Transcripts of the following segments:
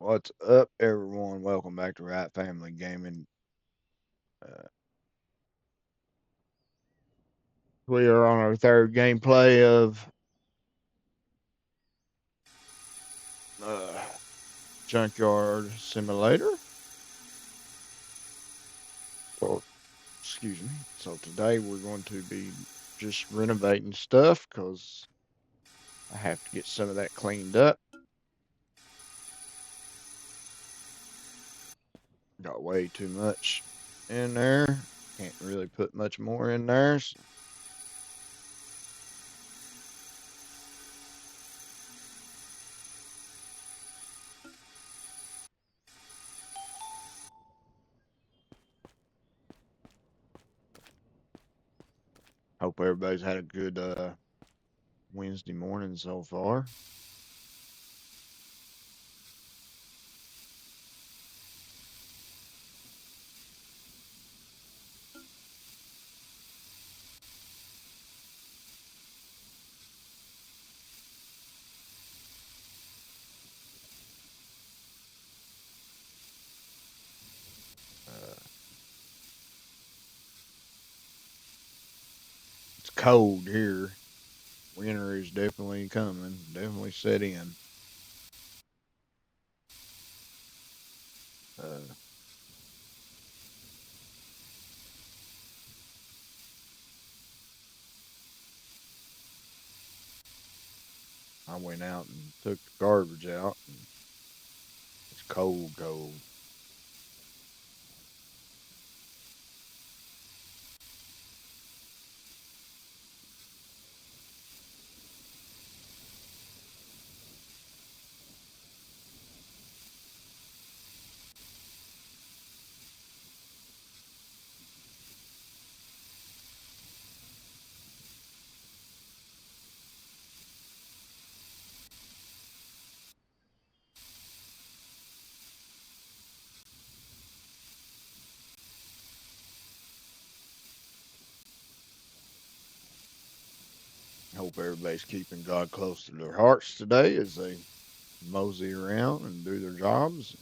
What's up, everyone? Welcome back to Wright Family Gaming. Uh, we are on our third gameplay of uh, Junkyard Simulator. Or, excuse me. So today we're going to be just renovating stuff because I have to get some of that cleaned up. Got way too much in there. Can't really put much more in there. So hope everybody's had a good Wednesday morning so far. Uh, it's cold here. Winter is definitely coming, definitely set in. Uh, I went out and took the garbage out, and it's cold, cold. Hope everybody's keeping God close to their hearts today as they mosey around and do their jobs.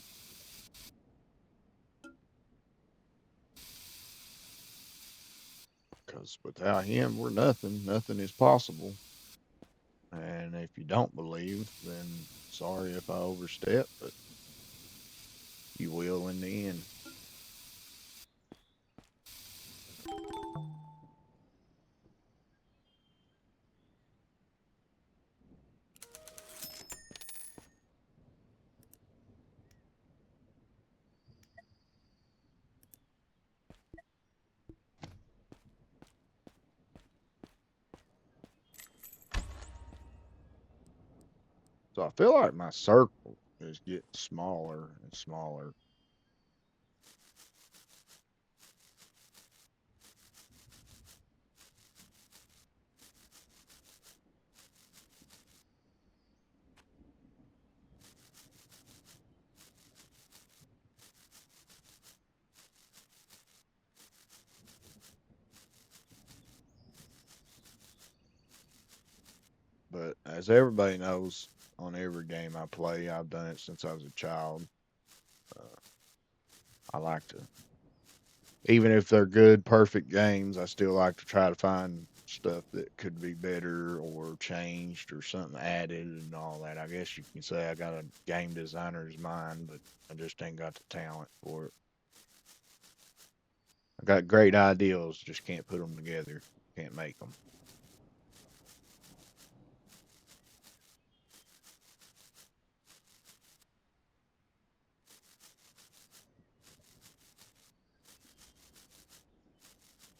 Because without Him, we're nothing. Nothing is possible. And if you don't believe, then sorry if I overstep, but you will in the end. So I feel like my circle is getting smaller and smaller. But as everybody knows, on every game I play, I've done it since I was a child. Uh, I like to, even if they're good, perfect games, I still like to try to find stuff that could be better or changed or something added and all that. I guess you can say I got a game designer's mind, but I just ain't got the talent for it. I got great ideas, just can't put them together, can't make them.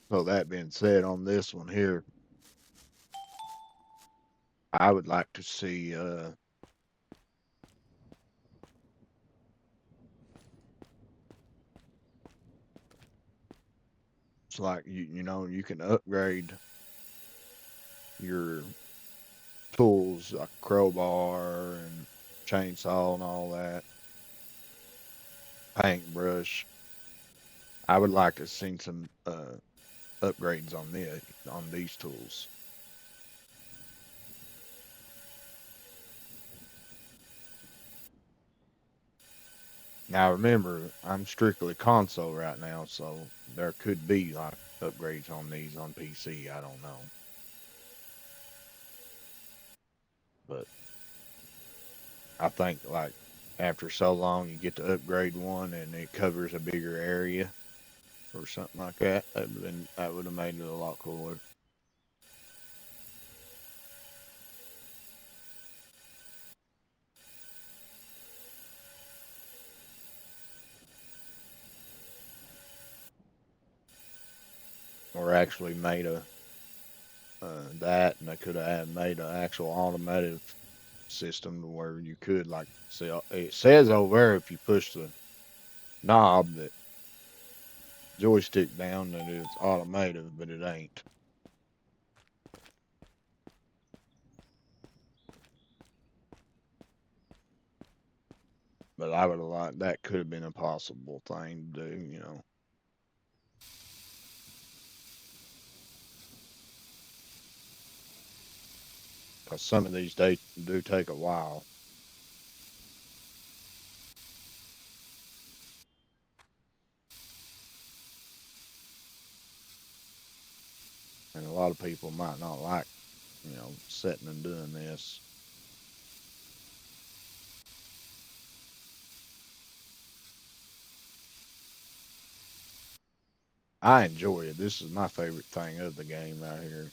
So that being said, on this one here, I would like to see it's like you can upgrade your tools like crowbar and chainsaw and all that, paintbrush. I would like to see some upgrades on these tools. Now remember, I'm strictly console right now, so there could be like upgrades on these on PC. I don't know, but I think like after so long, you get to upgrade one and it covers a bigger area or something like that. That would have made it a lot cooler. Or actually made a that, and they could have made an actual automotive system to where you could like see. It says over there if you push the knob that joystick down that it's automotive, but it ain't. But I would have liked that could have been a possible thing to do, you know. Because some of these they do take a while, and a lot of people might not like, you know, sitting and doing this. I enjoy it. This is my favorite thing of the game right here.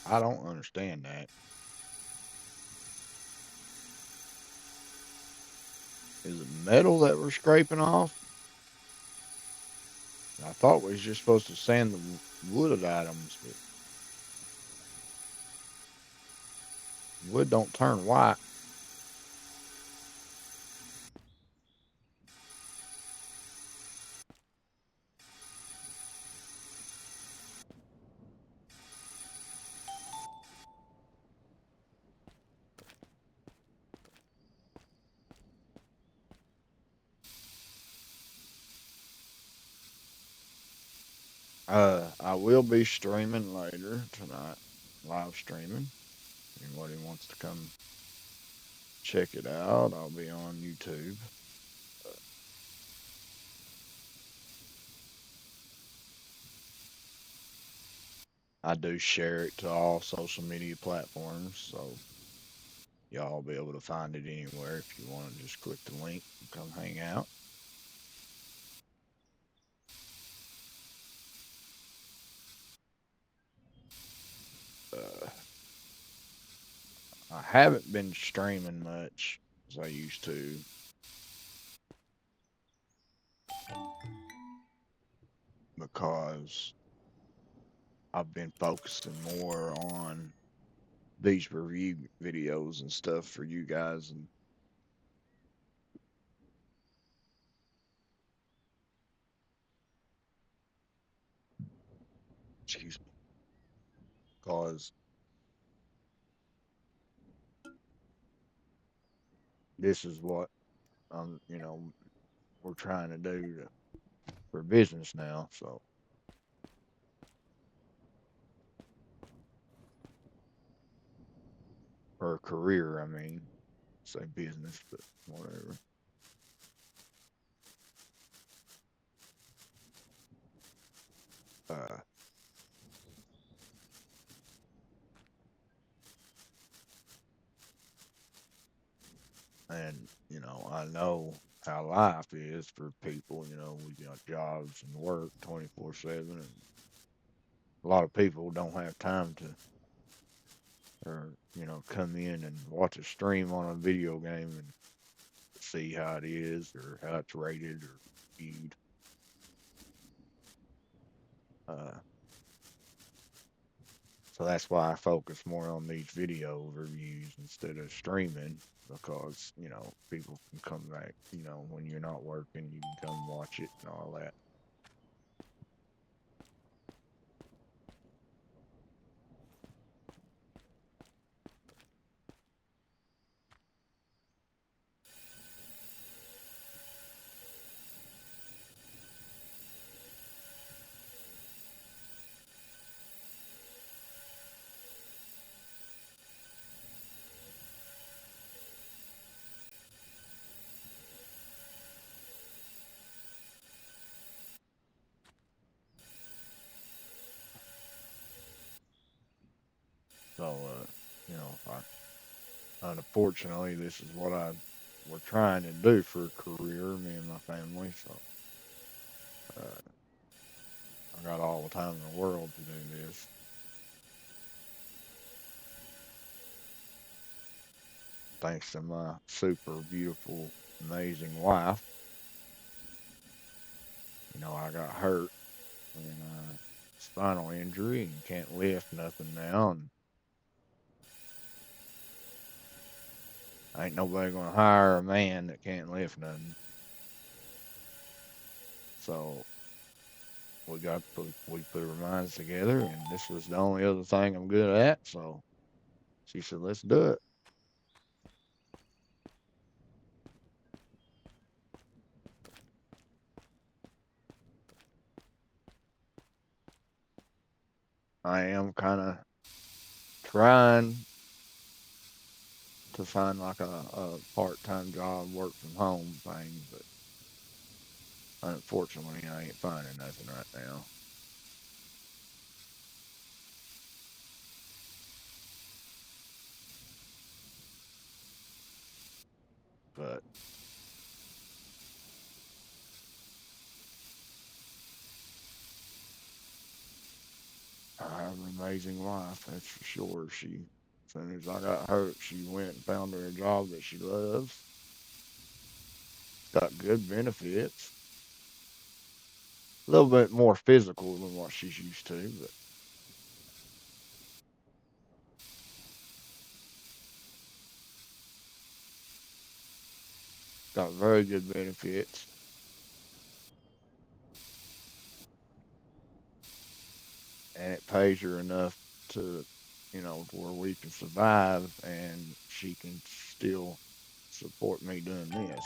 I don't understand that. Is it metal that we're scraping off? I thought we was just supposed to sand the wood items, but wood don't turn white. I will be streaming later tonight, live streaming. Anybody wants to come check it out, I'll be on YouTube. I do share it to all social media platforms, so y'all will be able to find it anywhere if you want to just click the link and come hang out. Uh, I haven't been streaming much as I used to because I've been focusing more on these review videos and stuff for you guys, and excuse me, because this is what we're trying to do for business now. So, or career, I mean, say business, but whatever. Uh, and I know how life is for people. We got jobs and work 24/7, and a lot of people don't have time to, or come in and watch a stream on a video game and see how it is or how it's rated or viewed. Uh, so that's why I focus more on these video reviews instead of streaming because, people can come back, when you're not working, you can come watch it and all that. So, unfortunately, this is what we're trying to do for a career, me and my family. So, uh, I got all the time in the world to do this. Thanks to my super beautiful, amazing wife. I got hurt and spinal injury and can't lift nothing now. And ain't nobody gonna hire a man that can't lift nothing. So we put our minds together, and this was the only other thing I'm good at. So she said, "Let's do it." I am kind of trying to find like a part-time job, work from home thing, but unfortunately, I ain't finding nothing right now. But I have an amazing wife, that's for sure. As soon as I got hurt, she went and found her a job that she loves. Got good benefits. A little bit more physical than what she's used to, but got very good benefits. And it pays her enough to, to where we can survive and she can still support me doing this.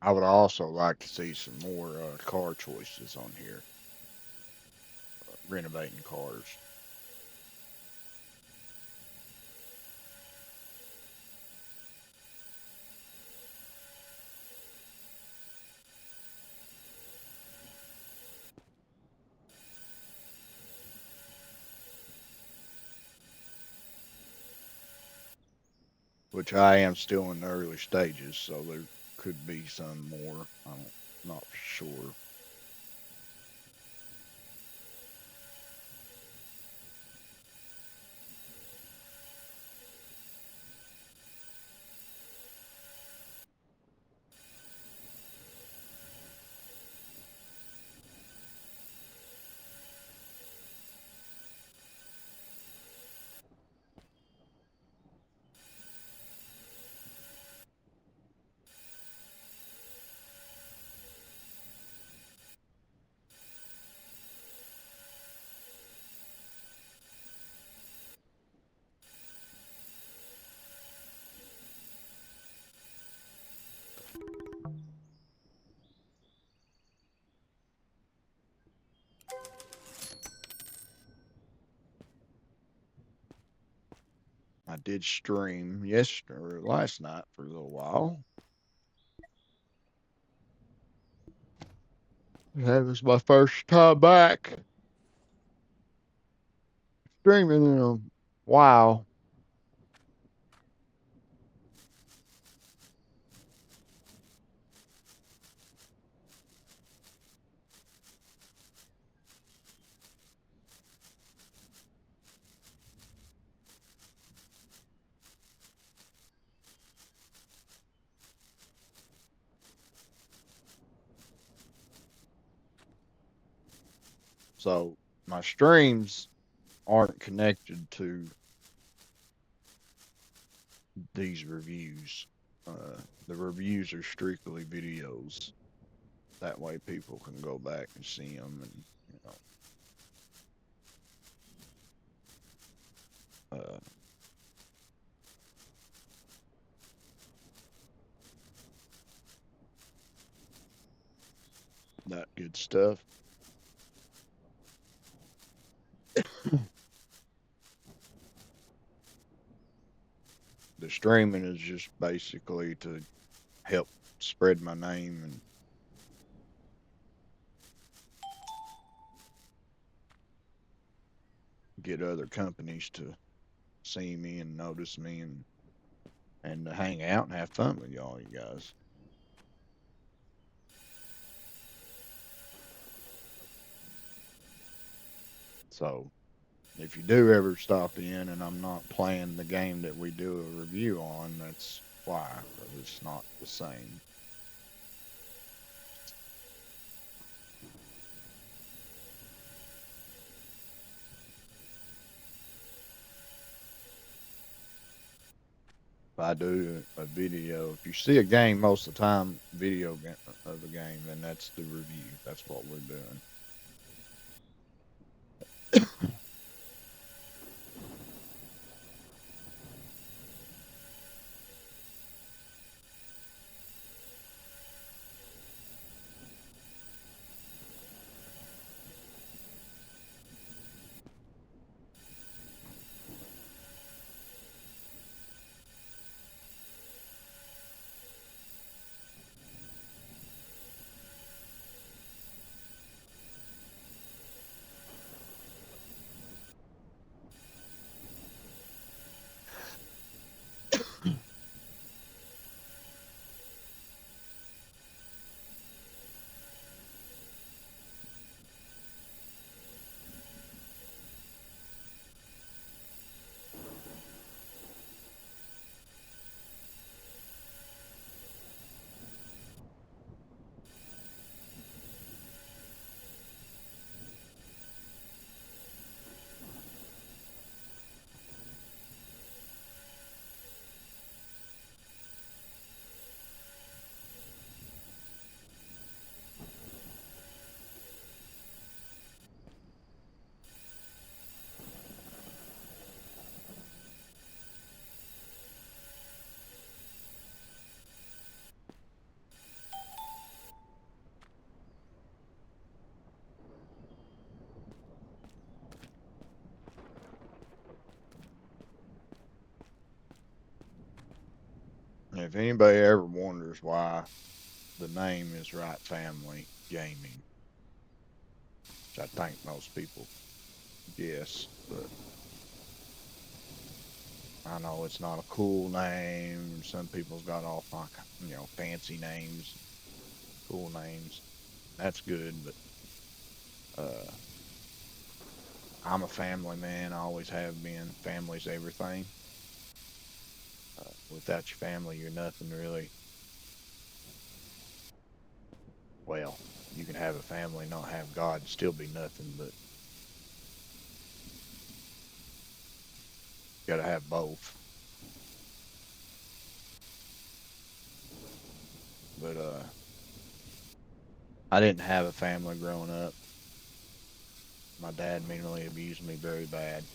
I would also like to see some more car choices on here, renovating cars. Which I am still in the early stages, so there could be some more. I'm not sure. I did stream yesterday or last night for a little while. That was my first time back streaming in a while. So my streams aren't connected to these reviews. The reviews are strictly videos. That way people can go back and see them and, uh, that good stuff. The streaming is just basically to help spread my name and get other companies to see me and notice me and to hang out and have fun with y'all, you guys. So if you do ever stop in and I'm not playing the game that we do a review on, that's why, 'cause it's not the same. If I do a video, if you see a game most of the time, video of a game, then that's the review. That's what we're doing. If anybody ever wonders why the name is Wright Family Gaming, which I think most people guess, but I know it's not a cool name. Some people's got all fancy names, cool names. That's good, but I'm a family man. I always have been. Family's everything. Without your family, you're nothing really. Well, you can have a family, not have God, and still be nothing, but you gotta have both. But I didn't have a family growing up. My dad mentally abused me very bad.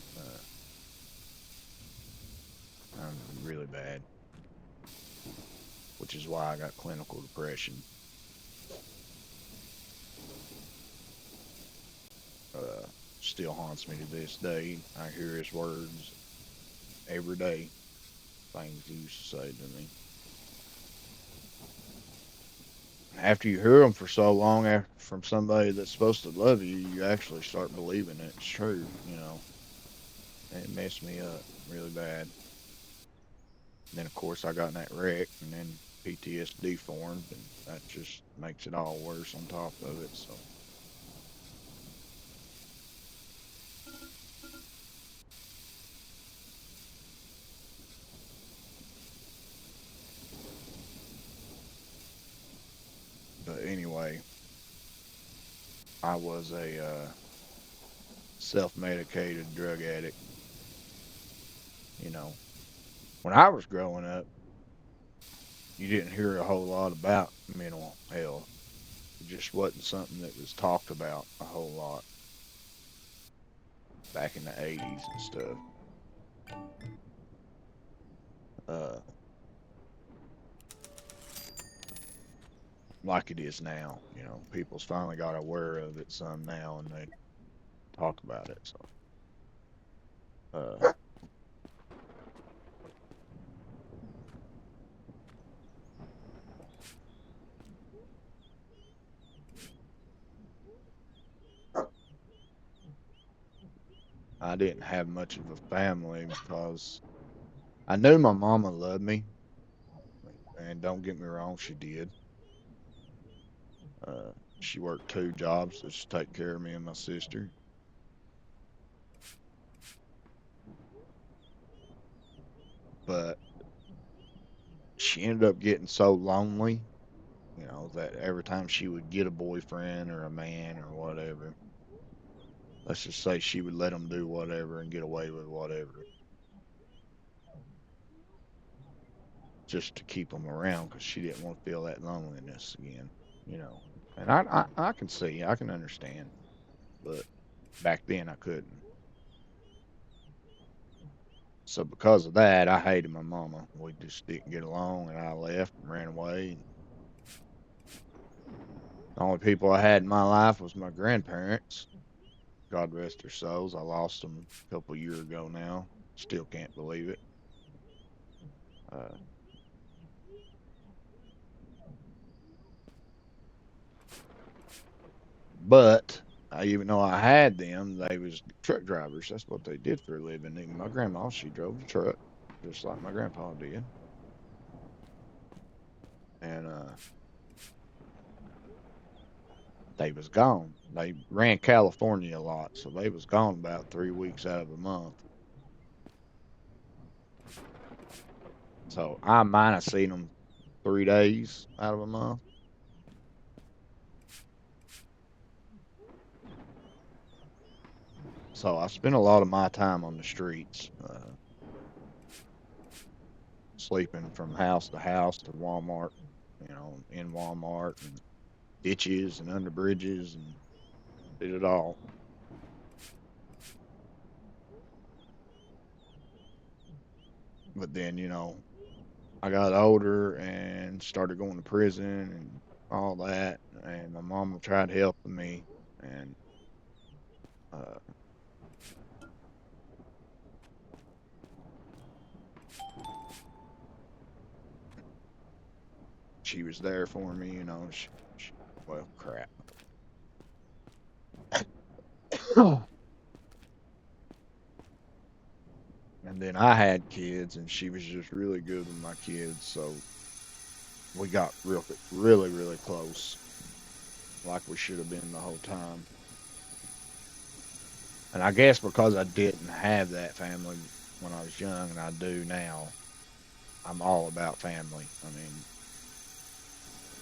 Really bad, which is why I got clinical depression. Still haunts me to this day. I hear his words every day, things he used to say to me. After you hear them for so long from somebody that's supposed to love you, you actually start believing it's true, And it messed me up really bad. And then, of course, I got in that wreck, and then PTSD formed, and that just makes it all worse on top of it, so. But anyway, I was a self-medicated drug addict. When I was growing up, you didn't hear a whole lot about mental health. It just wasn't something that was talked about a whole lot back in the 80s and stuff. Uh, like it is now. People's finally got aware of it some now, and they talk about it. So, uh, I didn't have much of a family because I knew my mama loved me, and don't get me wrong, she did. Uh, she worked 2 jobs to just take care of me and my sister. But she ended up getting so lonely, that every time she would get a boyfriend or a man or whatever, let's just say she would let them do whatever and get away with whatever just to keep them around because she didn't want to feel that loneliness again. And I can see, I can understand, but back then I couldn't. So because of that, I hated my mama. We just didn't get along, and I left and ran away. The only people I had in my life was my grandparents. God rest their souls. I lost them a couple of years ago now. Still can't believe it. Uh, but even though I had them, they was truck drivers. That's what they did for a living. Even my grandma, she drove a truck, just like my grandpa did. And they was gone. They ran California a lot, so they was gone about 3 weeks out of a month. So I might have seen them 3 days out of a month. So I spent a lot of my time on the streets, sleeping from house to house to Walmart, in Walmart and ditches and under bridges and did it all. But then, I got older and started going to prison and all that. And my mama tried helping me. And uh, she was there for me, you know. Well, crap. And then I had kids, and she was just really good with my kids, so we got really, really close, like we should have been the whole time. And I guess because I didn't have that family when I was young, and I do now, I'm all about family. I mean,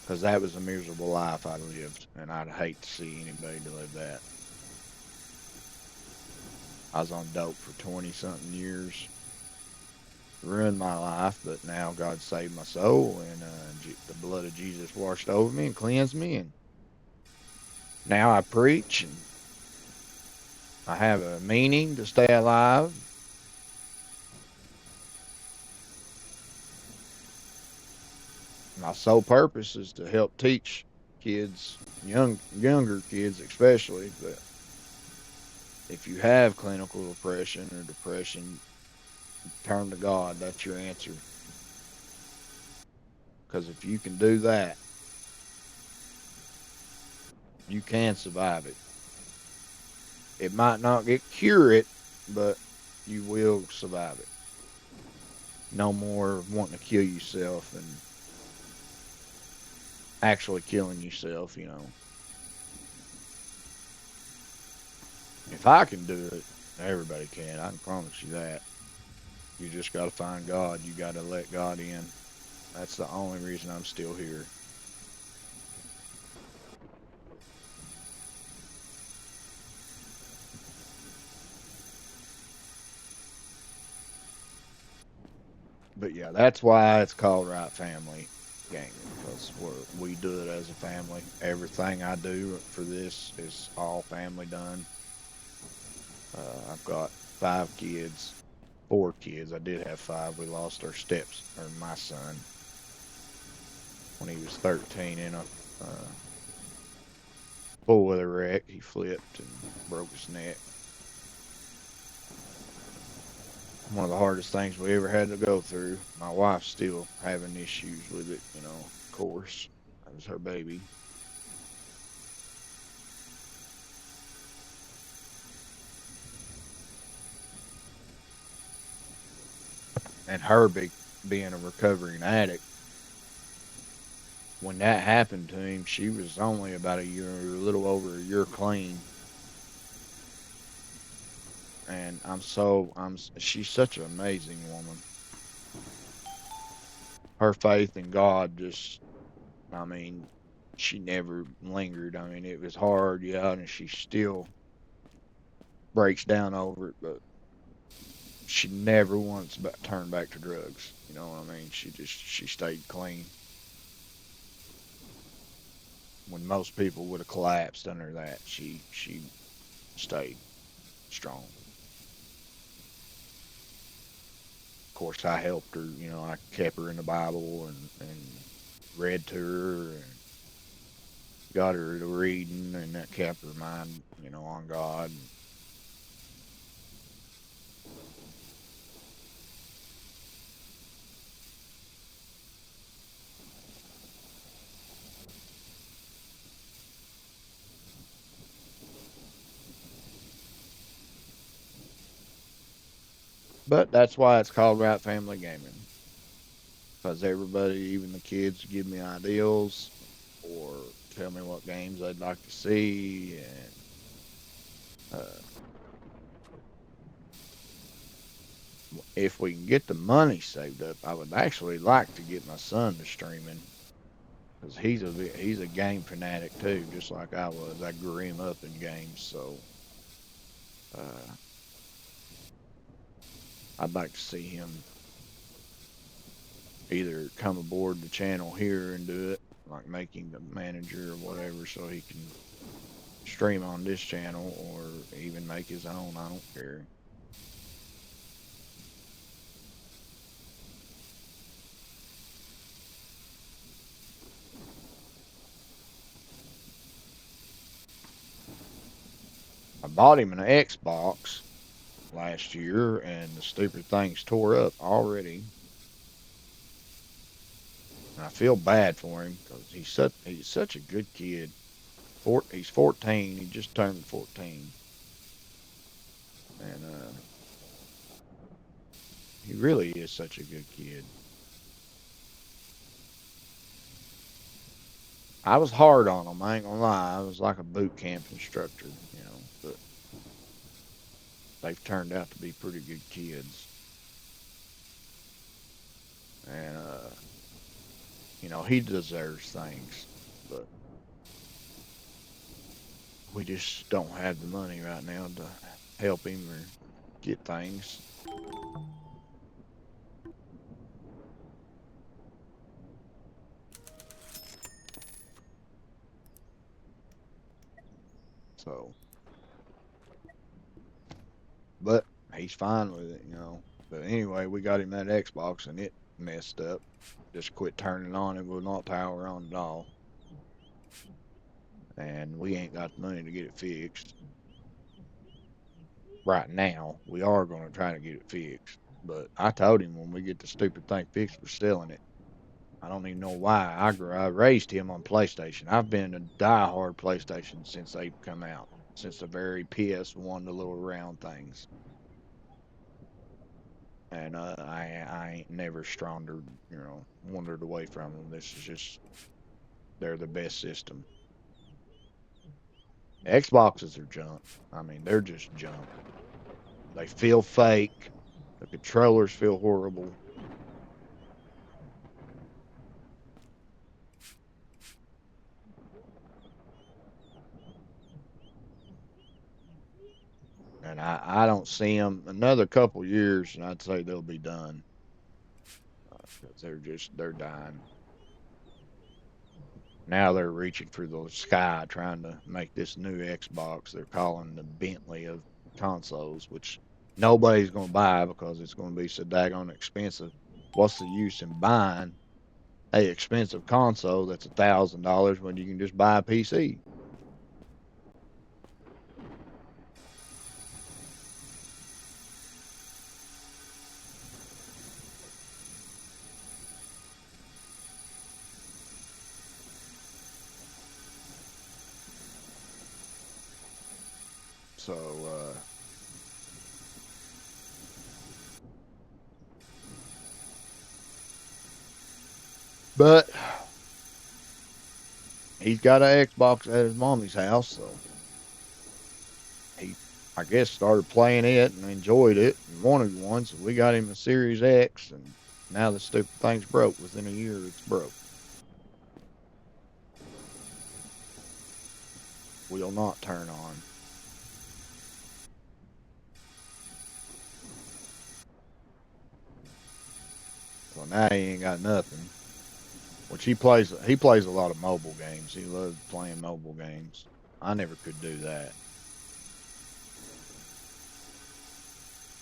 because that was a miserable life I lived, and I'd hate to see anybody to live that. I was on dope for 20 something years, ruined my life, but now God saved my soul, and the blood of Jesus washed over me and cleansed me, and now I preach, and I have a meaning to stay alive. My sole purpose is to help teach kids, younger kids especially, but if you have clinical depression or depression, turn to God. That's your answer. Because if you can do that, you can survive it. It might not cure it, but you will survive it. No more wanting to kill yourself and actually killing yourself, you know. If I can do it, everybody can. I can promise you that. You just got to find God. You got to let God in. That's the only reason I'm still here. But yeah, that's why it's called Wright Family Gaming, because we do it as a family. Everything I do for this is all family done. I've got 5 kids, 4 kids. I did have 5. We lost our or my son, when he was 13 in a four-wheeler wreck. He flipped and broke his neck. One of the hardest things we ever had to go through. My wife's still having issues with it, you know, of course. That was her baby. And her being a recovering addict, when that happened to him, she was only about a year, a little over a year clean. And she's such an amazing woman. Her faith in God just, I mean, she never lingered. I mean, it was hard, yeah, and she still breaks down over it, but she never once turned back to drugs. You know what I mean? She stayed clean when most people would have collapsed under that. She stayed strong. Of course, I helped her. You know, I kept her in the Bible and read to her and got her to reading, and that kept her mind, you know, on God. But that's why it's called Right Family Gaming, because everybody, even the kids, give me ideals or tell me what games they'd like to see, and if we can get the money saved up, I would actually like to get my son to streaming, because he's a game fanatic too, just like I was. I grew him up in games, so uh, I'd like to see him either come aboard the channel here and do it, like making the manager or whatever, so he can stream on this channel, or even make his own. I don't care. I bought him an Xbox last year, and the stupid thing's tore up already. And I feel bad for him because he's such a good kid. He's 14. He just turned 14, and he really is such a good kid. I was hard on him. I ain't gonna lie. I was like a boot camp instructor, but they've turned out to be pretty good kids, and he deserves things, but we just don't have the money right now to help him or get things. So, but he's fine with it. But anyway, we got him that Xbox and it messed up. Just quit turning on. It will not power on at all. And we ain't got the money to get it fixed. Right now, we are going to try to get it fixed. But I told him when we get the stupid thing fixed, we're selling it. I don't even know why. I raised him on PlayStation. I've been a diehard PlayStation since they've come out. Since the very PS1, the little round things. And I ain't never stronger, wandered away from them. This is just, they're the best system. Xboxes are junk. I mean, they're just junk. They feel fake. The controllers feel horrible. And I don't see them another couple years, and I'd say they'll be done. 'Cause they're dying. Now they're reaching for the sky, trying to make this new Xbox. They're calling the Bentley of consoles, which nobody's going to buy because it's going to be so daggone expensive. What's the use in buying a expensive console that's $1,000 when you can just buy a PC? So, but he's got an Xbox at his mommy's house, so he, I guess, started playing it and enjoyed it and wanted one. So we got him a Series X, and now the stupid thing's broke. Within a year, it's broke. Will not turn on. So now he ain't got nothing. Which he plays a lot of mobile games. He loves playing mobile games. I never could do that.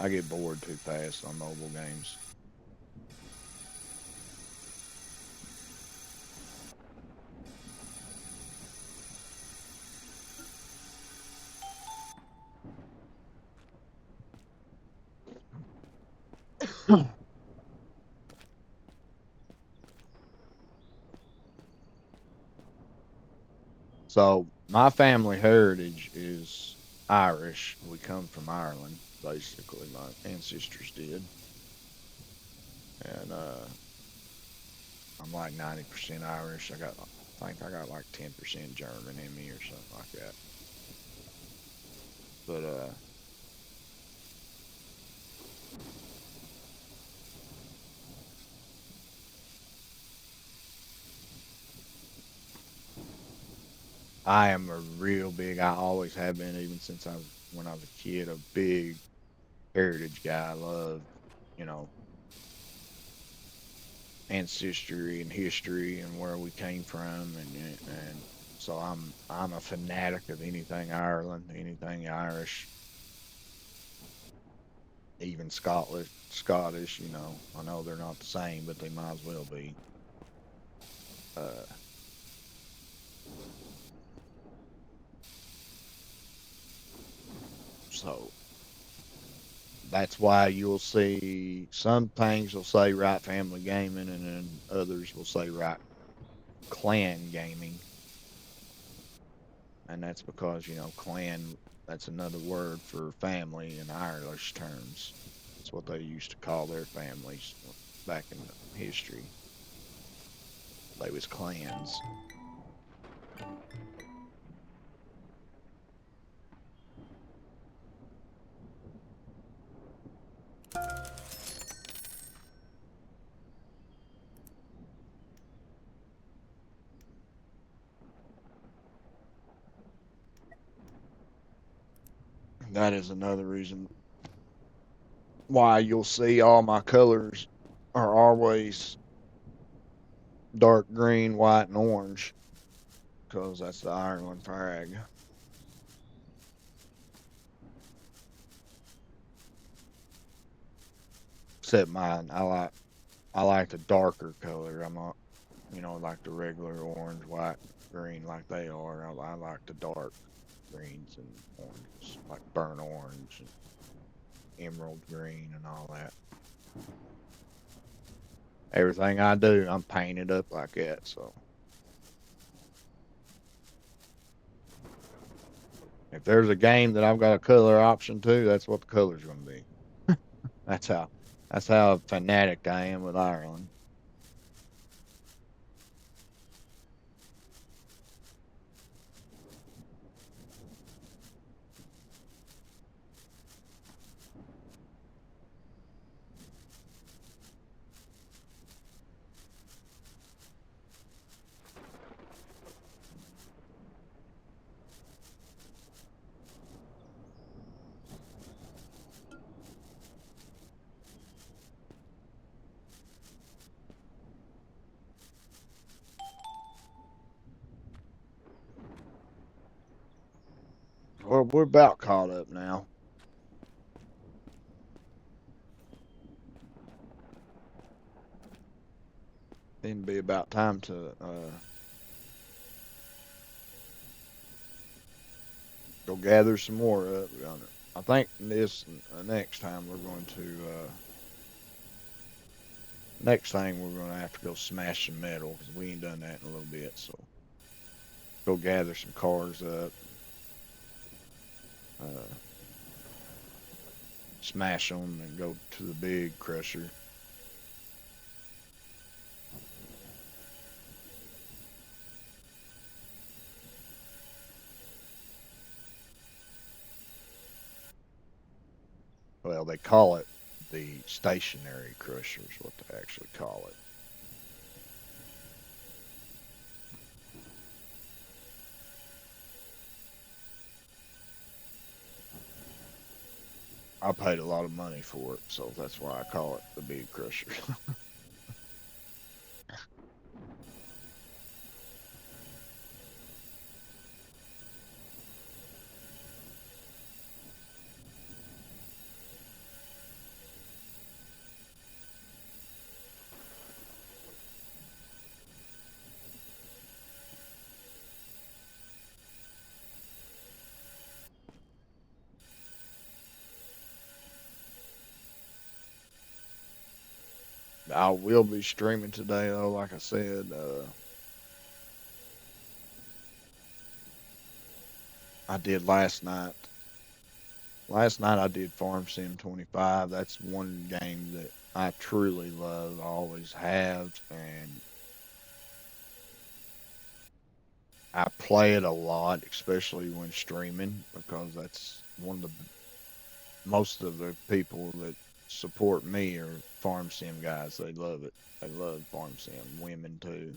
I get bored too fast on mobile games. So my family heritage is Irish. We come from Ireland, basically. My ancestors did, and I'm like 90% Irish. I think I got like 10% German in me or something like that. But I am a real big. I always have been, even since when I was a kid, a big heritage guy. I love, you know, ancestry and history and where we came from, and so I'm a fanatic of anything Ireland, anything Irish, even Scottish. I know they're not the same, but they might as well be. Uh, so That's why you'll see some things will say Wright Family Gaming, and then others will say Wright Clan Gaming. And that's because, clan, that's another word for family in Irish terms. That's what they used to call their families back in the history. They was clans. That is another reason why you'll see all my colors are always dark green, white, and orange, because that's the Ireland flag. Except mine, I like the darker color. I'm not, like the regular orange, white, green like they are. I like the dark greens and oranges, like burnt orange and emerald green and all that. Everything I do, I'm painted up like that. So if there's a game that I've got a color option to, that's what the color's going to be. That's how that's how fanatic I am with Ireland. Well, we're about caught up now. It'd be about time to go gather some more up. I think this next time we're going to next thing we're going to have to go smash some metal because we ain't done that in a little bit. So go gather some cars up, uh, smash them, and go to the big crusher. Well, they call it the stationary crusher is what they actually call it. I paid a lot of money for it, so that's why I call it the big crusher. I will be streaming today, though. Like I said, I did last night. Last night I did Farm Sim 25. That's one game that I truly love. I always have, and I play it a lot, especially when streaming, because that's one of the most of the people that support me are Farm Sim guys. They love it. They love Farm Sim. Women too.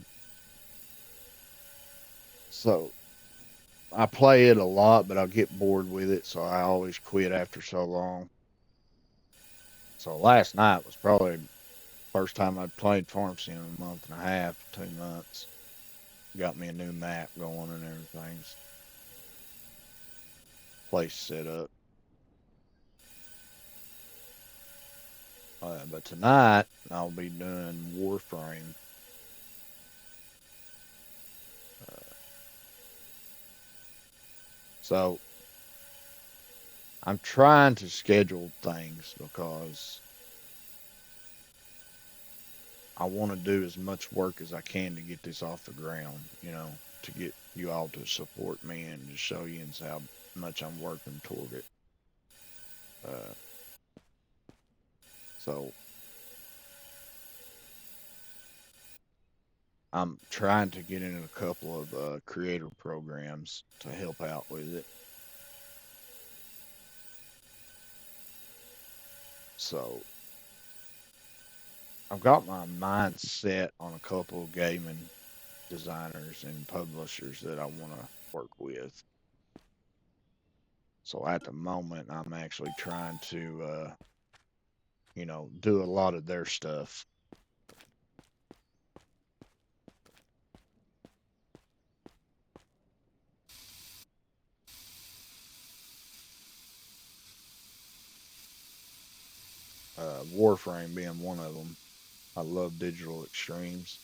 So I play it a lot, but I'll get bored with it, so I always quit after so long. So last night was probably the first time I'd played Farm Sim in a month and a half, 2 months. Got me a new map going and everything. Place set up. But tonight I'll be doing Warframe. Uh, so I'm trying to schedule things because I want to do as much work as I can to get this off the ground, to get you all to support me and to show you how much I'm working toward it. Uh, so I'm trying to get in a couple of creator programs to help out with it. So I've got my mind set on a couple of gaming designers and publishers that I want to work with. So at the moment, I'm actually trying to, do a lot of their stuff. Warframe being one of them. I love Digital Extremes.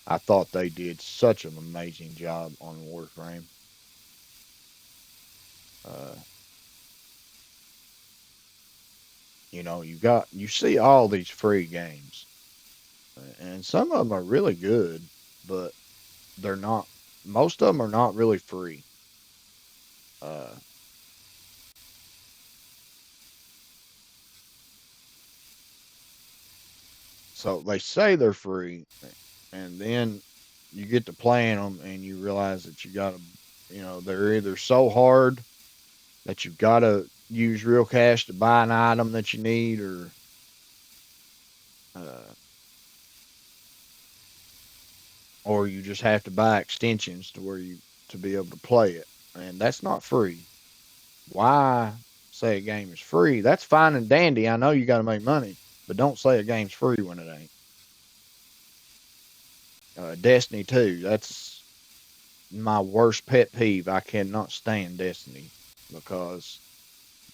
I thought they did such an amazing job on Warframe. Uh, you see all these free games, and some of them are really good, but they're not. Most of them are not really free. Uh, so they say they're free, and then you get to playing them, and you realize that you got to, they're either so hard that you've got to use real cash to buy an item that you need, uh, or you just have to buy extensions to be able to play it, and that's not free. Why say a game is free? That's fine and dandy. I know you got to make money, but don't say a game's free when it ain't. Destiny 2, that's my worst pet peeve. I cannot stand Destiny because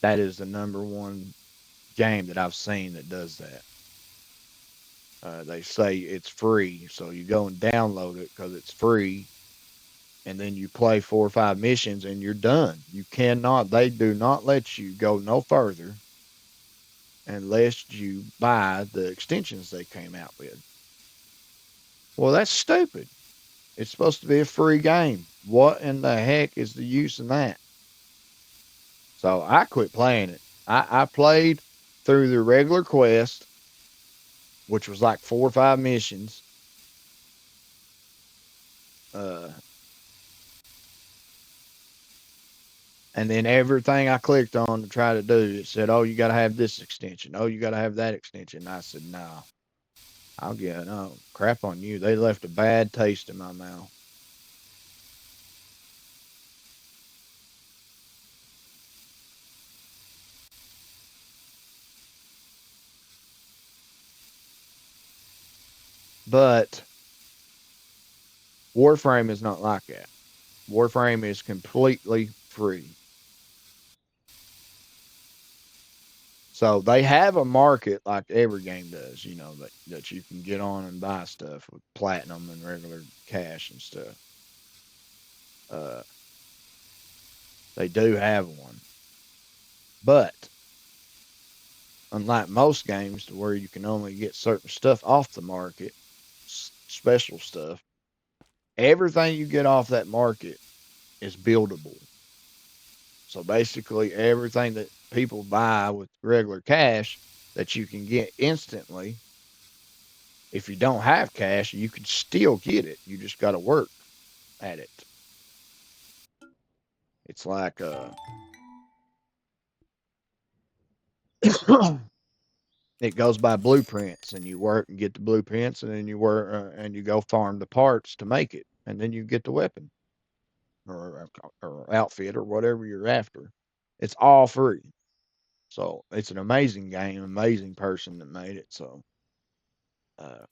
that is the number one game that I've seen that does that. They say it's free, so you go and download it because it's free, and then you play 4 or 5 missions and you're done. They do not let you go no further unless you buy the extensions they came out with. Well, that's stupid. It's supposed to be a free game. What in the heck is the use in that? So I quit playing it. I played through the regular quest, which was like 4 or 5 missions. Uh, and then everything I clicked on to try to do, it said, "Oh, you got to have this extension. Oh, you got to have that extension." And I said, "No, I'll get no crap on you." They left a bad taste in my mouth. But Warframe is not like that. Warframe is completely free. So they have a market like every game does, that you can get on and buy stuff with platinum and regular cash and stuff. Uh, they do have one. But unlike most games to where you can only get certain stuff off the market, special stuff, everything you get off that market is buildable. So basically, everything that people buy with regular cash that you can get instantly, if you don't have cash, you can still get it. You just got to work at it. It's like it goes by blueprints, and you work and get the blueprints, and then you work and you go farm the parts to make it, and then you get the weapon or outfit or whatever you're after. It's all free. So it's an amazing game, amazing person that made it. So uh,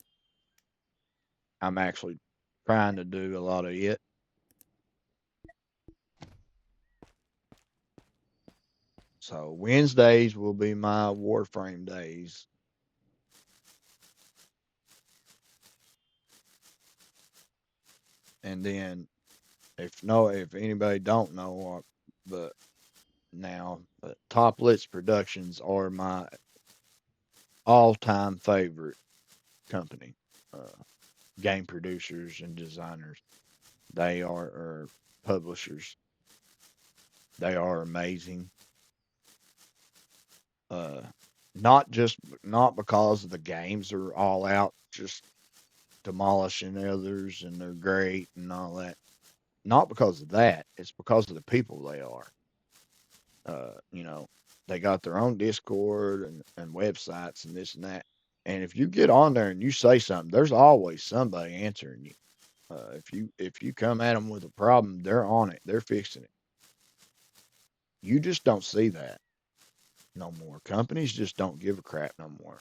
I'm actually trying to do a lot of it. So Wednesdays will be my Warframe days. And then if anybody don't know what, but now, but Toplit's Productions are my all-time favorite company. Uh, Game producers and designers. They are publishers. They are amazing. Uh, not because the games are all out, just demolishing others and they're great and all that. Not because of that. It's because of the people they are. You know, they got their own Discord and websites and this and that. And if you get on there and you say something, there's always somebody answering you. If you come at them with a problem, they're on it. They're fixing it. You just don't see that no more. Companies just don't give a crap no more.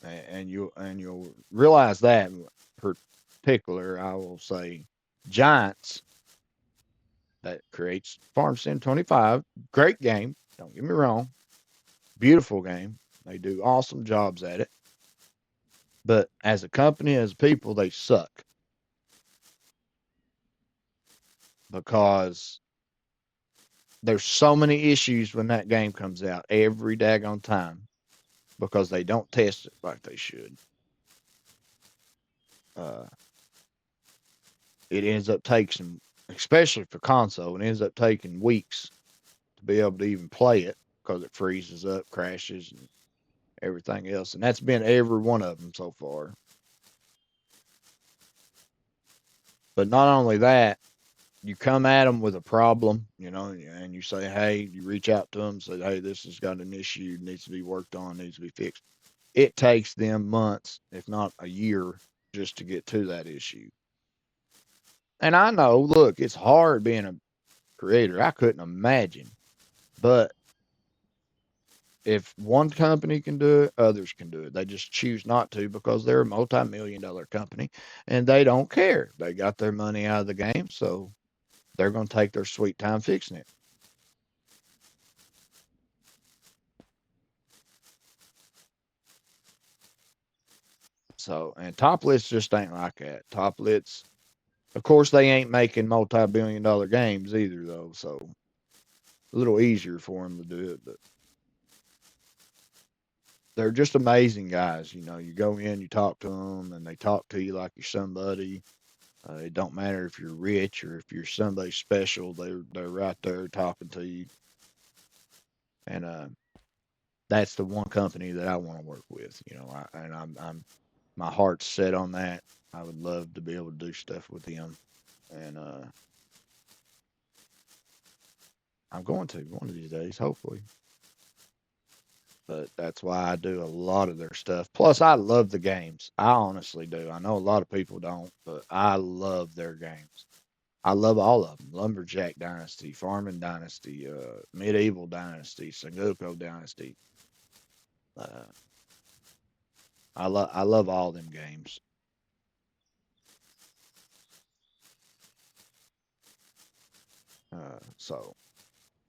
And you'll realize that in particular. I will say, Giants that creates Farm Sim 25, great game. Don't get me wrong, beautiful game. They do awesome jobs at it. But as a company, as people, they suck because there's so many issues when that game comes out every daggone time because they don't test it like they should. Uh, it ends up taking, especially for console, it ends up taking weeks to be able to even play it because it freezes up, crashes, and everything else. And that's been every one of them so far. But not only that, you come at them with a problem, and you say, hey, you reach out to them, say, hey, this has got an issue, needs to be worked on, needs to be fixed. It takes them months, if not a year, just to get to that issue. And I know, look, it's hard being a creator. I couldn't imagine. But if one company can do it, others can do it. They just choose not to because they're a multi-million-dollar company and they don't care. They got their money out of the game, so they're going to take their sweet time fixing it. So, and Toplit's just ain't like that. Toplit's, of course, they ain't making multi-billion-dollar games either, though. So, a little easier for them to do it, but they're just amazing guys. You go in, you talk to them, and they talk to you like you're somebody. It don't matter if you're rich or if you're somebody special. They're right there talking to you, and that's the one company that I want to work with. I'm my heart's set on that. I would love to be able to do stuff with them, and I'm going to one of these days, hopefully. But that's why I do a lot of their stuff. Plus, I love the games. I honestly do. I know a lot of people don't, but I love their games. I love all of them: Lumberjack Dynasty, Farming Dynasty, Medieval Dynasty, Sengoku Dynasty. Uh, I love all them games. So,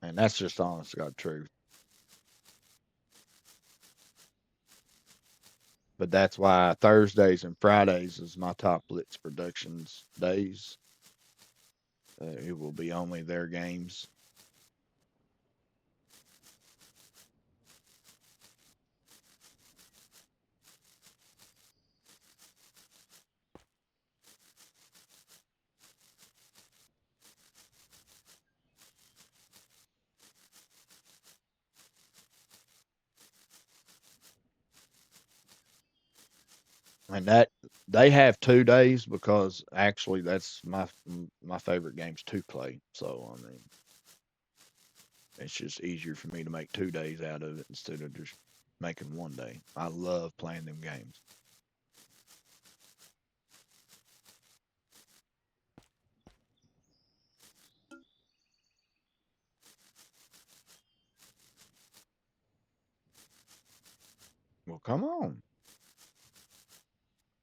and that's just honest to God truth. But that's why Thursdays and Fridays is my Top Blitz Productions days. It will be only their games. And that they have 2 days because actually that's my favorite games to play. So I mean, it's just easier for me to make 2 days out of it instead of just making one day. I love playing them games. Well, come on.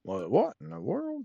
What in the world?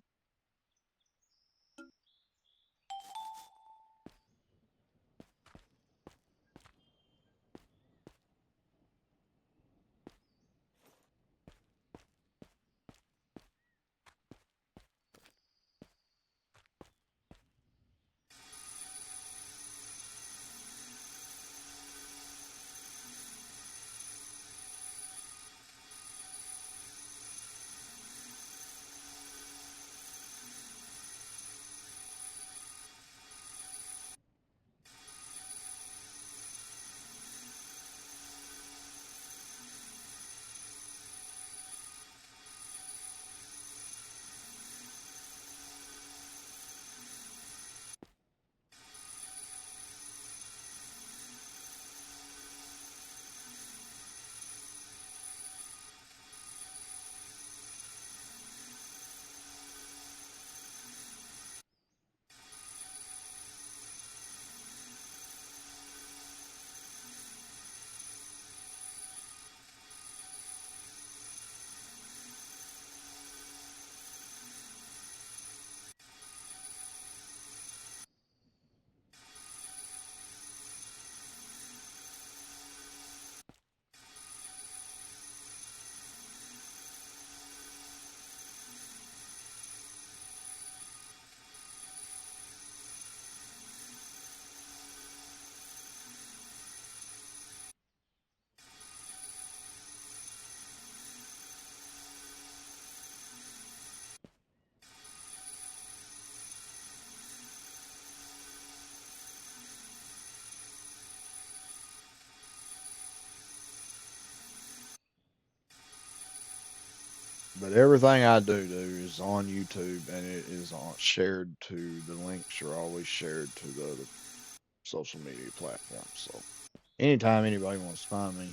But everything I do is on YouTube, and it is shared to the links are always shared to the other social media platforms. So anytime anybody wants to find me,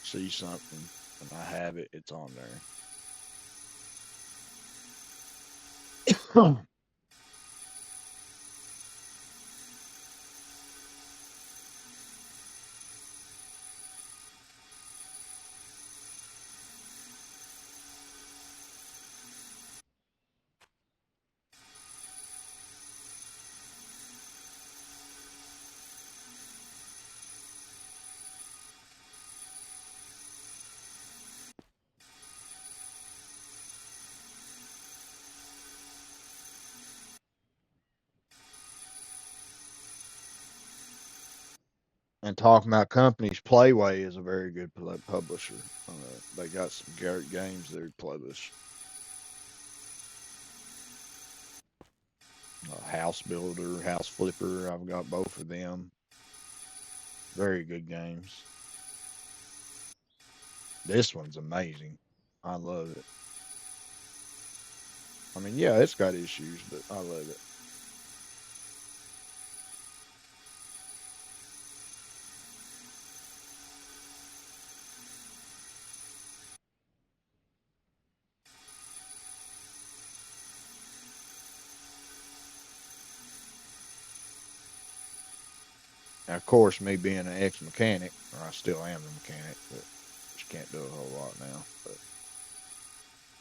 see something, and I have it, it's on there. And talking about companies, Playway is a very good publisher. They got some great games they publish. House Builder, House Flipper, I've got both of them. Very good games. This one's amazing. I love it. I mean, yeah, it's got issues, but I love it. Now, of course, me being an ex-mechanic, or I still am a mechanic, but just can't do a whole lot now.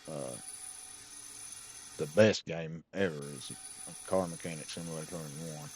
But the best game ever is Car Mechanic Simulator 1.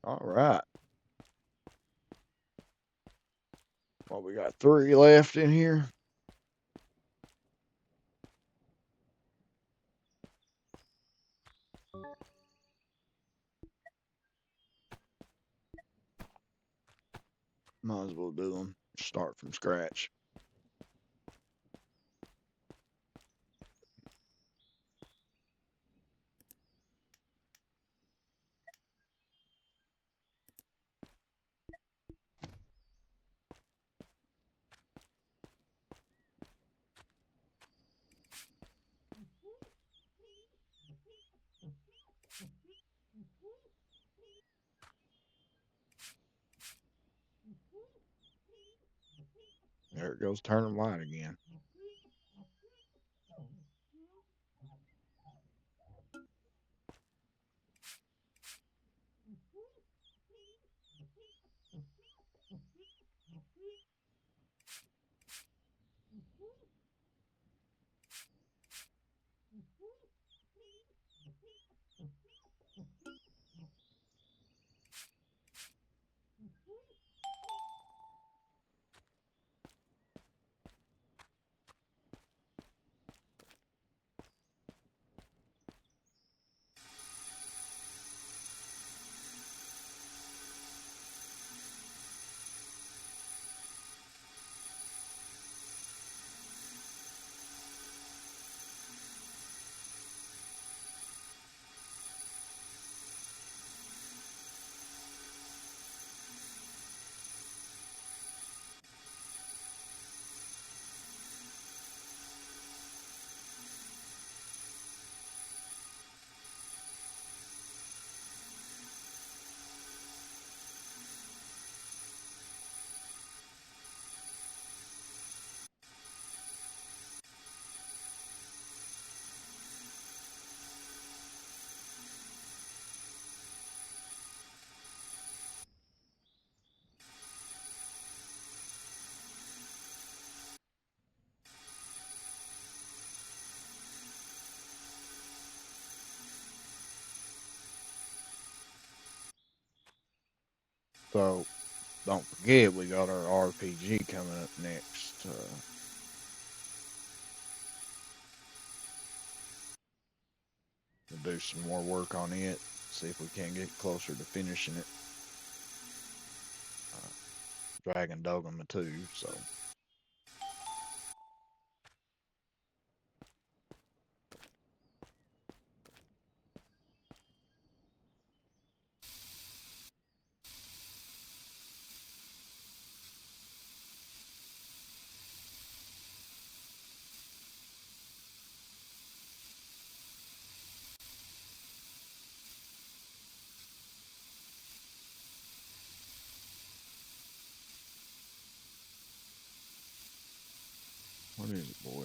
All right. Well, we got 3 left in here. Might as well do them. Start from scratch. There it goes, turning light again. So don't forget, we got our RPG coming up next. We'll do some more work on it, see if we can get closer to finishing it. Dragon Dogma 2, so. What is it, boy?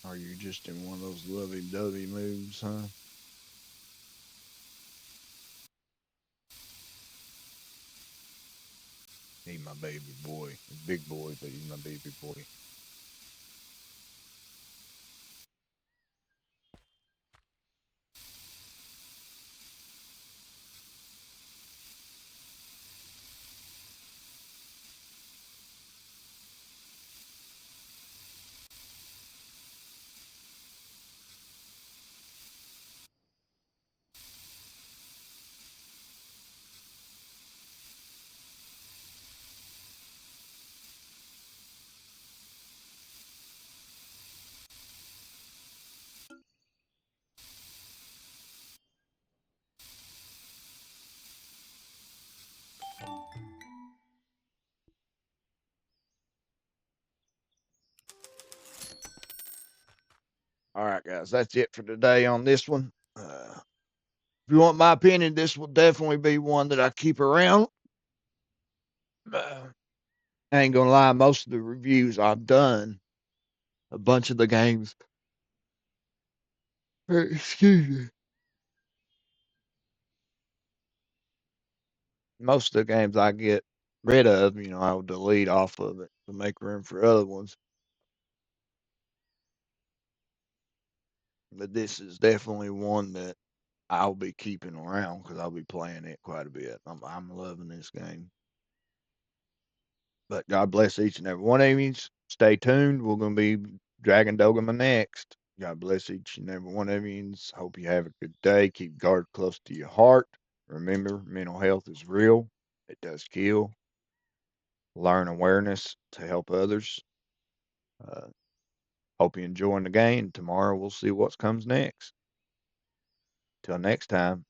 Are you just in one of those lovey-dovey moods, huh? He's my baby boy. Big boy, but he's my baby boy. All right, guys, that's it for today on this one. If you want my opinion, this will definitely be one that I keep around. I ain't gonna lie, most of the reviews I've done, a bunch of the games, excuse me, most of the games I get rid of, I'll delete off of it to make room for other ones. But this is definitely one that I'll be keeping around because I'll be playing it quite a bit. I'm loving this game. But God bless each and every one of you. Stay tuned. We're going to be Dragon Dogma next. God bless each and every one of you. Hope you have a good day. Keep guard close to your heart. Remember, mental health is real. It does kill. Learn awareness to help others. Uh, Hope you're enjoying the game. Tomorrow we'll see what comes next. Till next time.